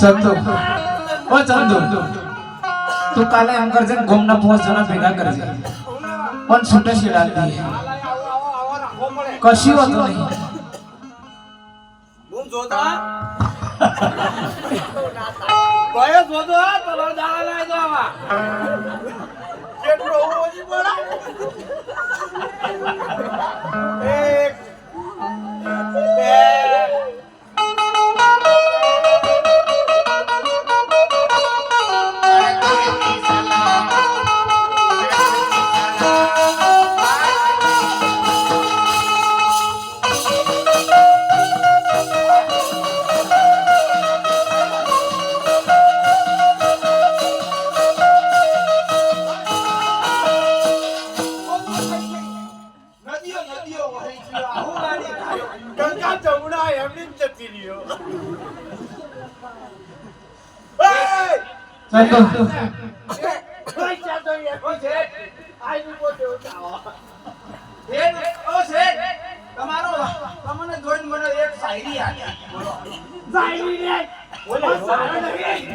चंदू ओ चंदू तू काले हम कर जन घूमना पहुंच जाना भेगा कर जे पण छोटे से डाल दी कशी होत नाही घूम जोता बय जोतो तला जागा नाही जावा जेटलो ओजी बोला एक चंदू તમારો તમને જોઈને મને એક શાયરી આવી બોલો શાયરી રે બોલે શાયરી નહીં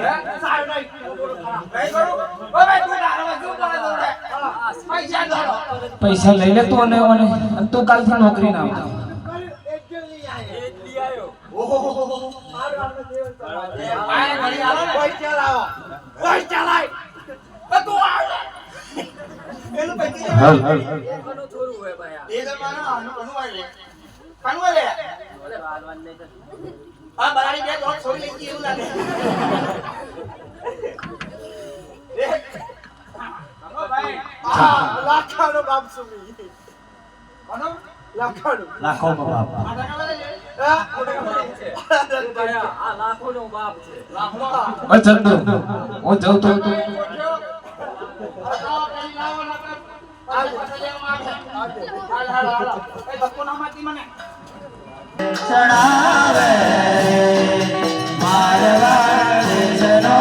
શાયરી નહીં કરું ઓ ભાઈ તું ડાળવા શું કરે તો પૈસા ધરો પૈસા લઈ લે તું અને તું કાલથી નોકરી ના આવતો લાખો નો બાપ ચંદુ હું જાઉં તો ચડાવે મારવા દેશનો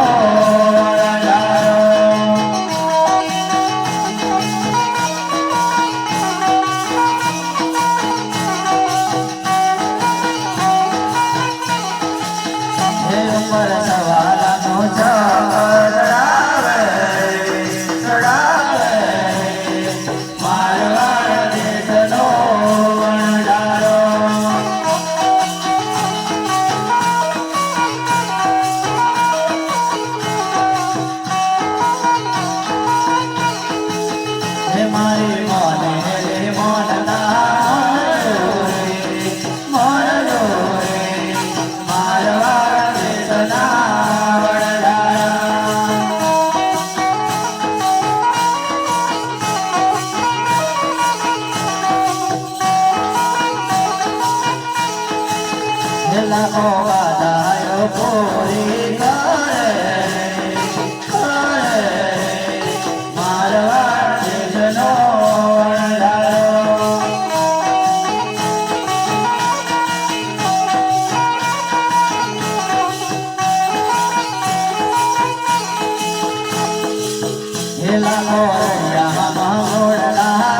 કો બાધાયો પૂરી કરે મારવાડ જનો હેલા મોરયા મહોડા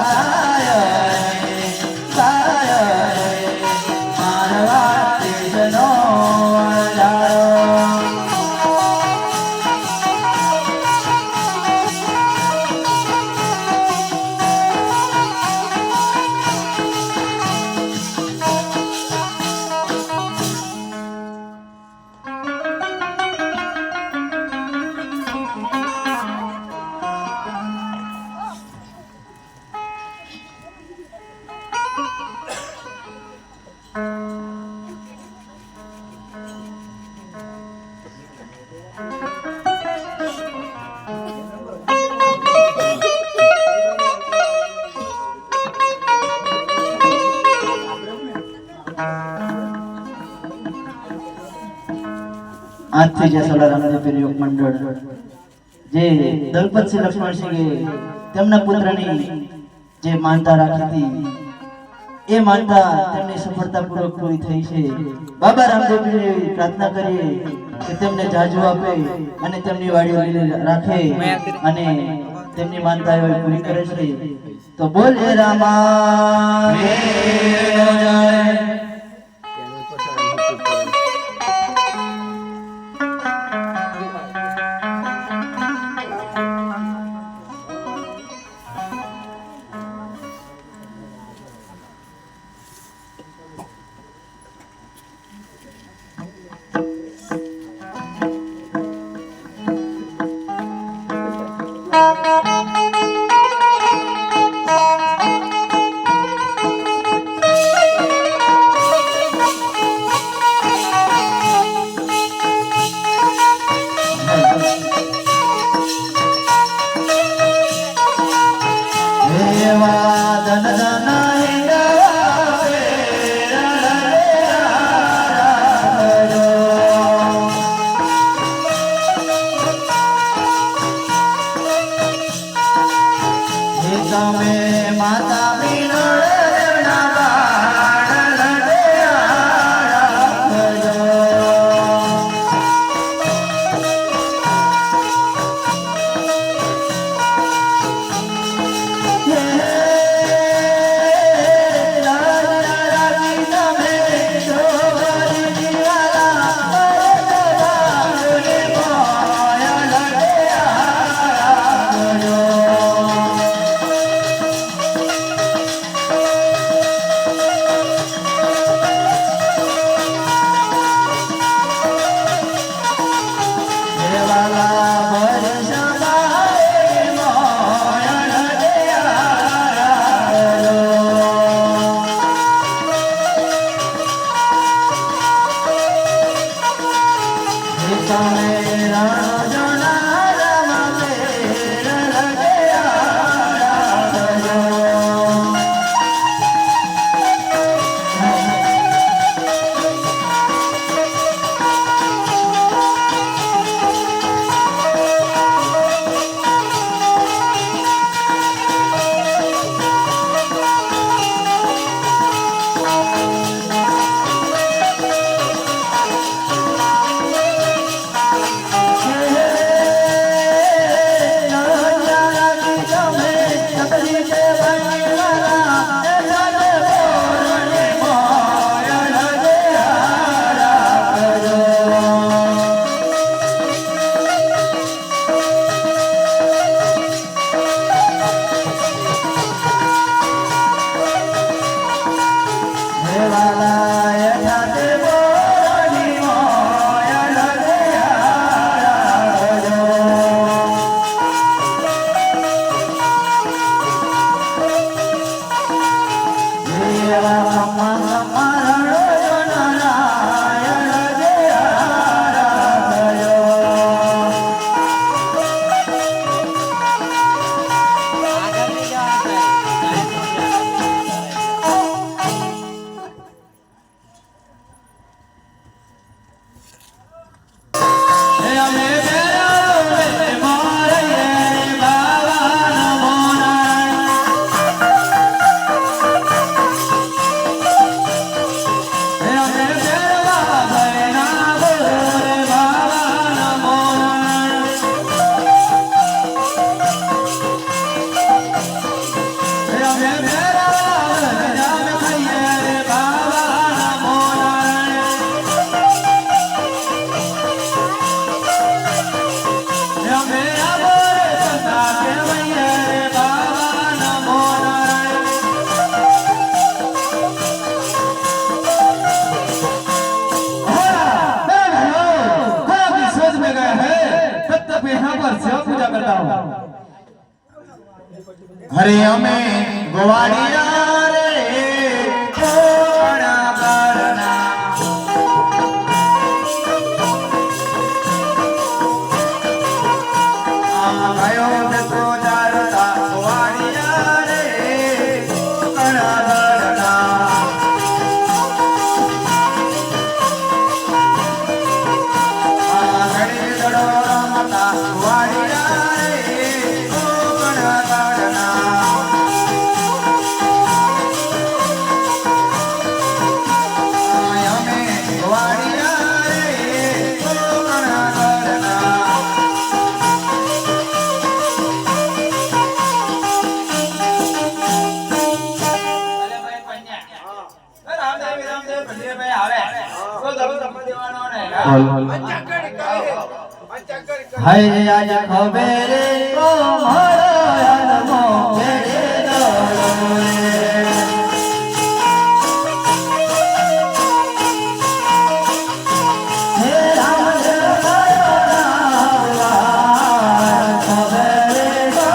આજથી જે સોલા રામદેવ યોગ મંડળ જે દલપતસિંહ લક્ષ્મણસિંહે તેમના પુત્રની જે માનતા રાખી હતી એ માનતા તેમની સફળતાપૂર્વક પૂરી થઈ છે. બાબા રામદેવજીને પ્રાર્થના કરીએ કે તેમને જાજુ આપે અને તેમની વાડીઓ લીલી રાખે અને તેમની માનતા એવી પૂરી કરે છે. તો બોલે રામા જય. હરે અમે ગોવાળિયા રે કોણા બારના ગયો જતો જારતા ગોવાળિયા રે કોણા બારના ઘડી દડો રમતા ગોવાળિયા રે કોણા બારના અમે ગોવાળિયા રે કોણા બારના હાય આજ ખબરે તો મારો આલમો ભેડે દોડો રે હે રામ ખબરે તો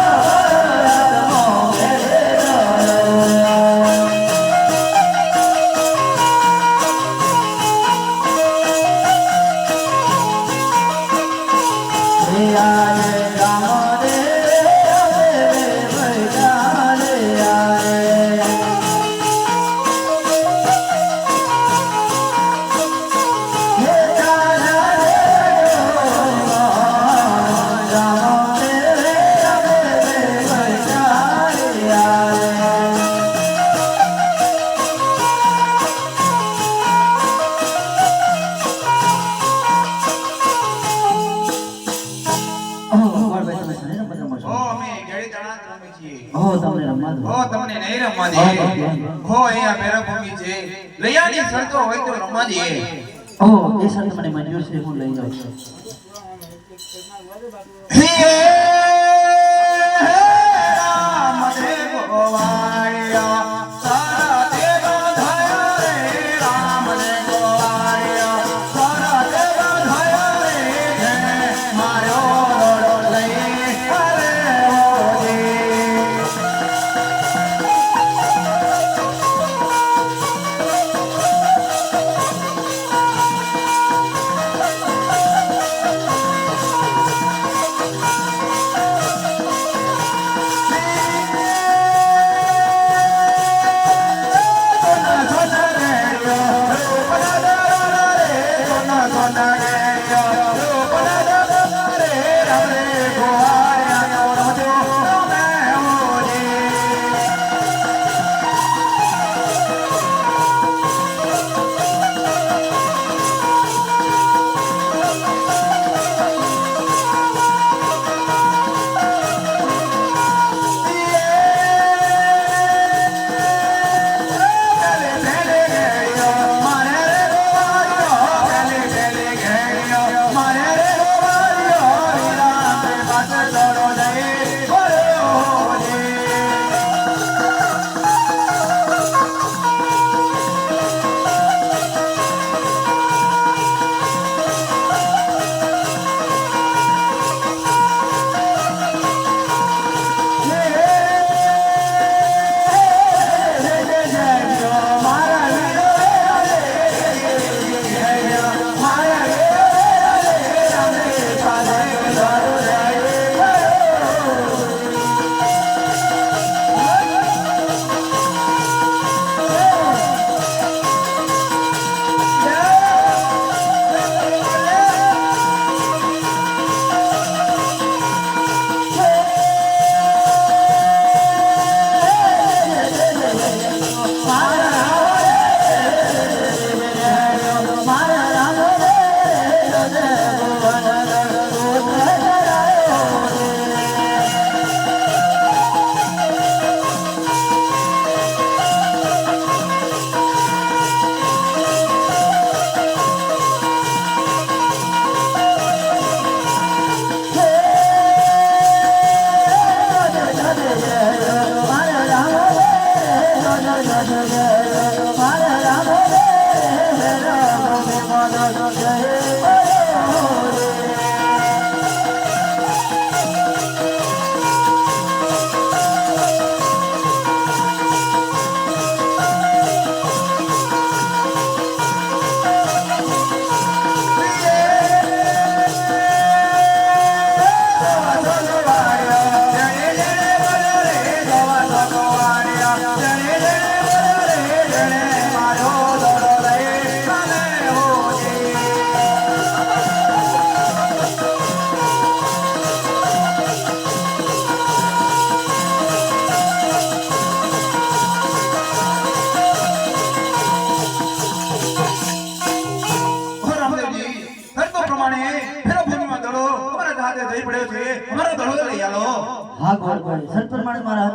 આલમો ભેડે દોડો તમને રમવા દો. હો તમને નહીં રમવા દે હો અહીંયા મેરાભૂમિ છે લૈયાની શરતો હોય તો રમવા દે ઓહ એ શરત મને મંજૂર છે હું લઈ જાઉં છું હે રામ દેવ ગોવાળિયા સારા દેવ ધયા રે રામ દેવ ગોવાળિયા સારા દેવ ધયા રે હે મારો લોડો લઈ અરે ઓજી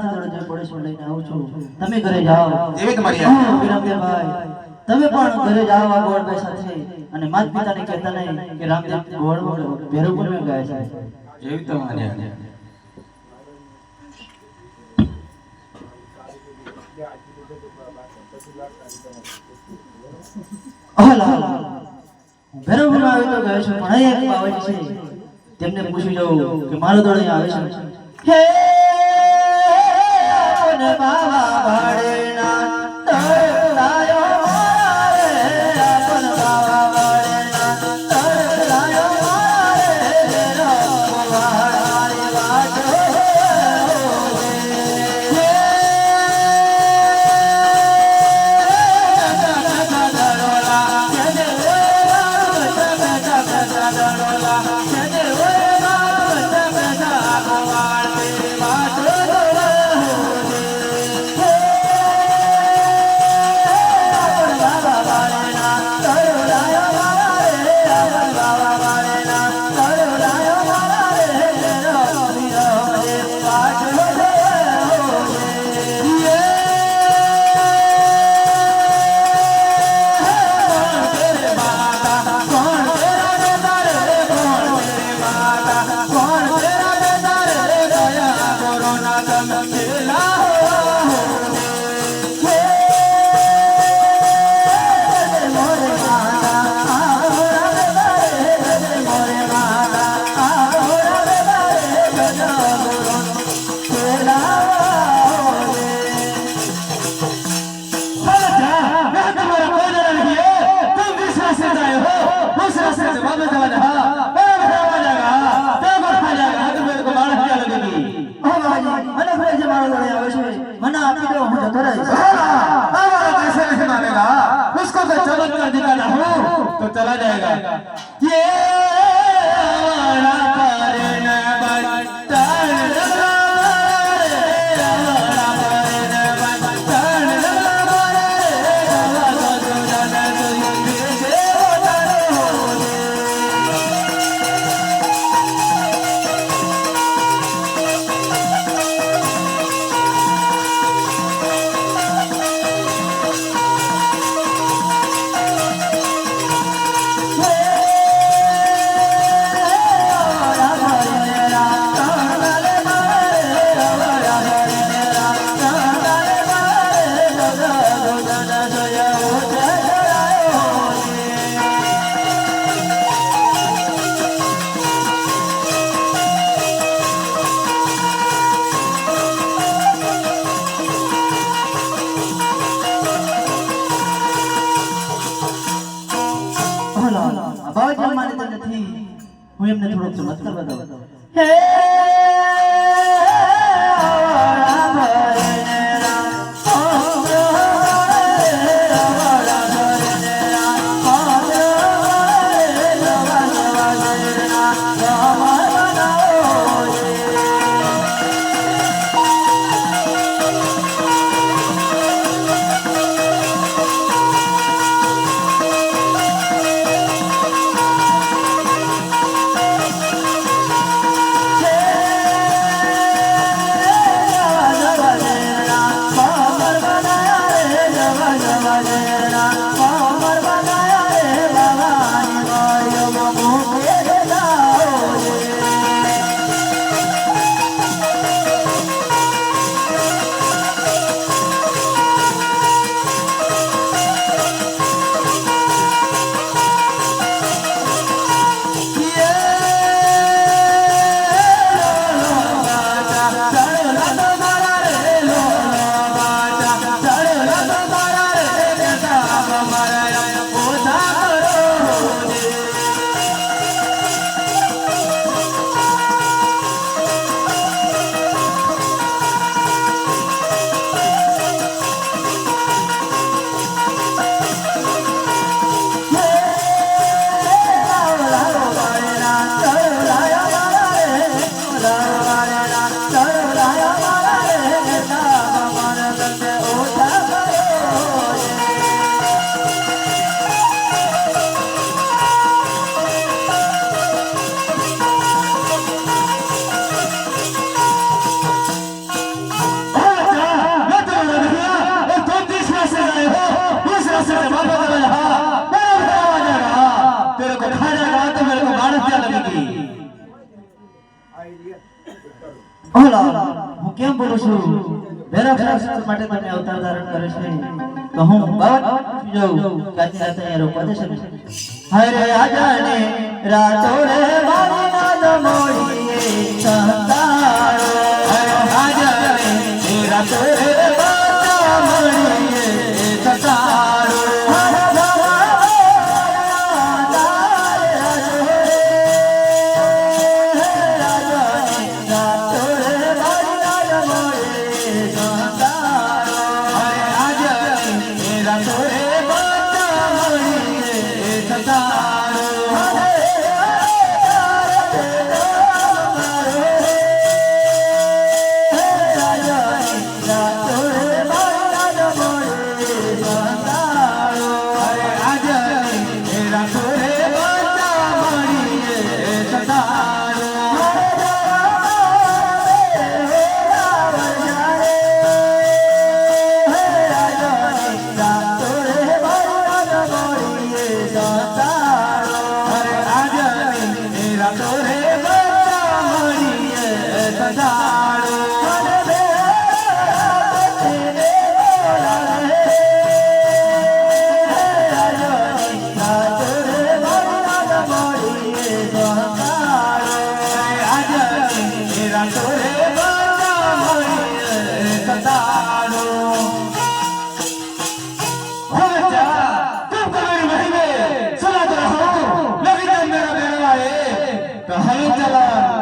થોડો જે પડોશી લઈને આવું છું તમે ઘરે જાઓ જેવી તમારી આજ્ઞા. વિરમદેવભાઈ તમે પણ ઘરે જાઓ આ ગોળભાઈ સાથે અને માતા પિતાને કહેતા નહીં કે રામદેવ ગોળ ભેરવપુર ગાય છે એવી તમારી આજ્ઞા. ઓલા ભેરવપુર આવી તો ગયો છું પણ એક બાવાજી છે તેમને પૂછી જાઉં કે મારો દોડ અહીંયા આવે છે હે આપને બાવા ભાડેના તળાયો મારે આપન બાવા ભાડેના તળાયો મારે રખવાળી વાટ उसको तो चमत्कार दिखाना हूँ तो चला जाएगा ये हमारा पारण बंटन બાવાજી માનતા નથી હું એમને થોડોક ચમત્કાર બતાવું હે આવડા ભરેલા Yeah. ઓલા હું કેમ બોલું છું વેરા ફેરા માટે તમે અવતાર ધારણ કરે છે તો હું બાદ જોઉં કાતી રાતે અહીંયા રોકવા દેશે હરે આજાને રાતો રે મારી નાદ મોડીએ સંતારો હરે આજાને રાતો રે બાતા મોડીએ સંતારો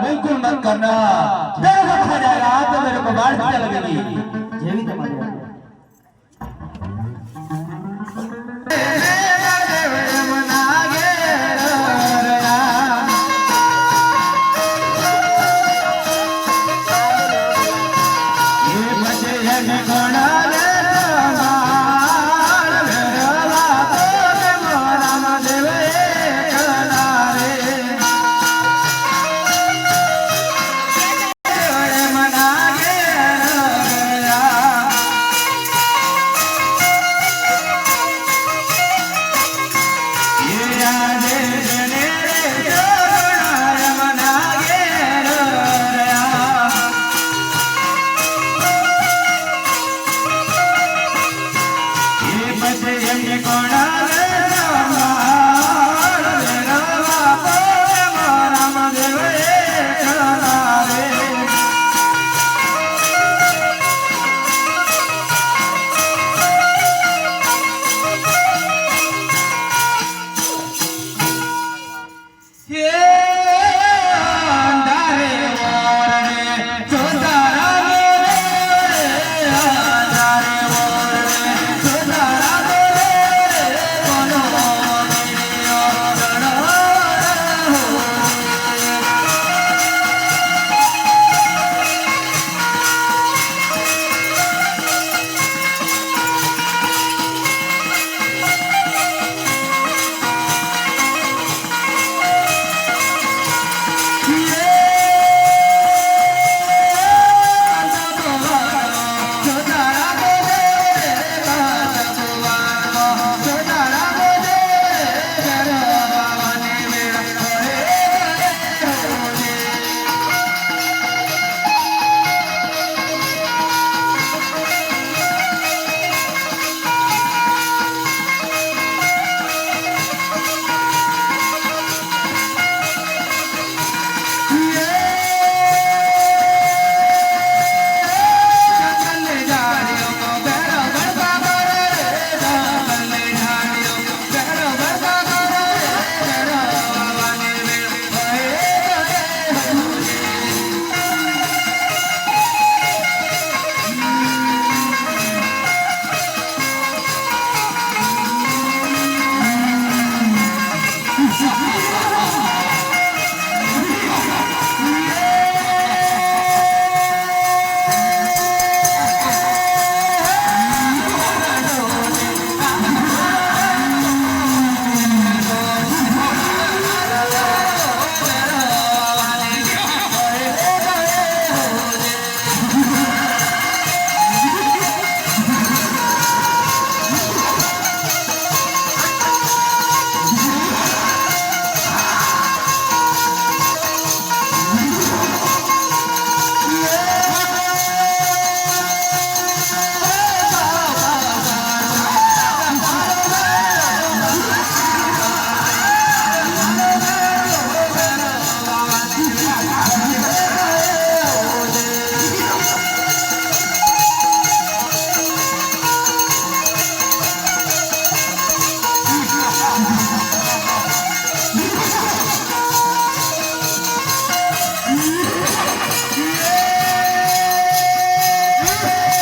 बिल्कुल मत करना मेरे को खा जाएगा तो मेरे को बाढ़ लगेगी जेवी तुम्हारी રે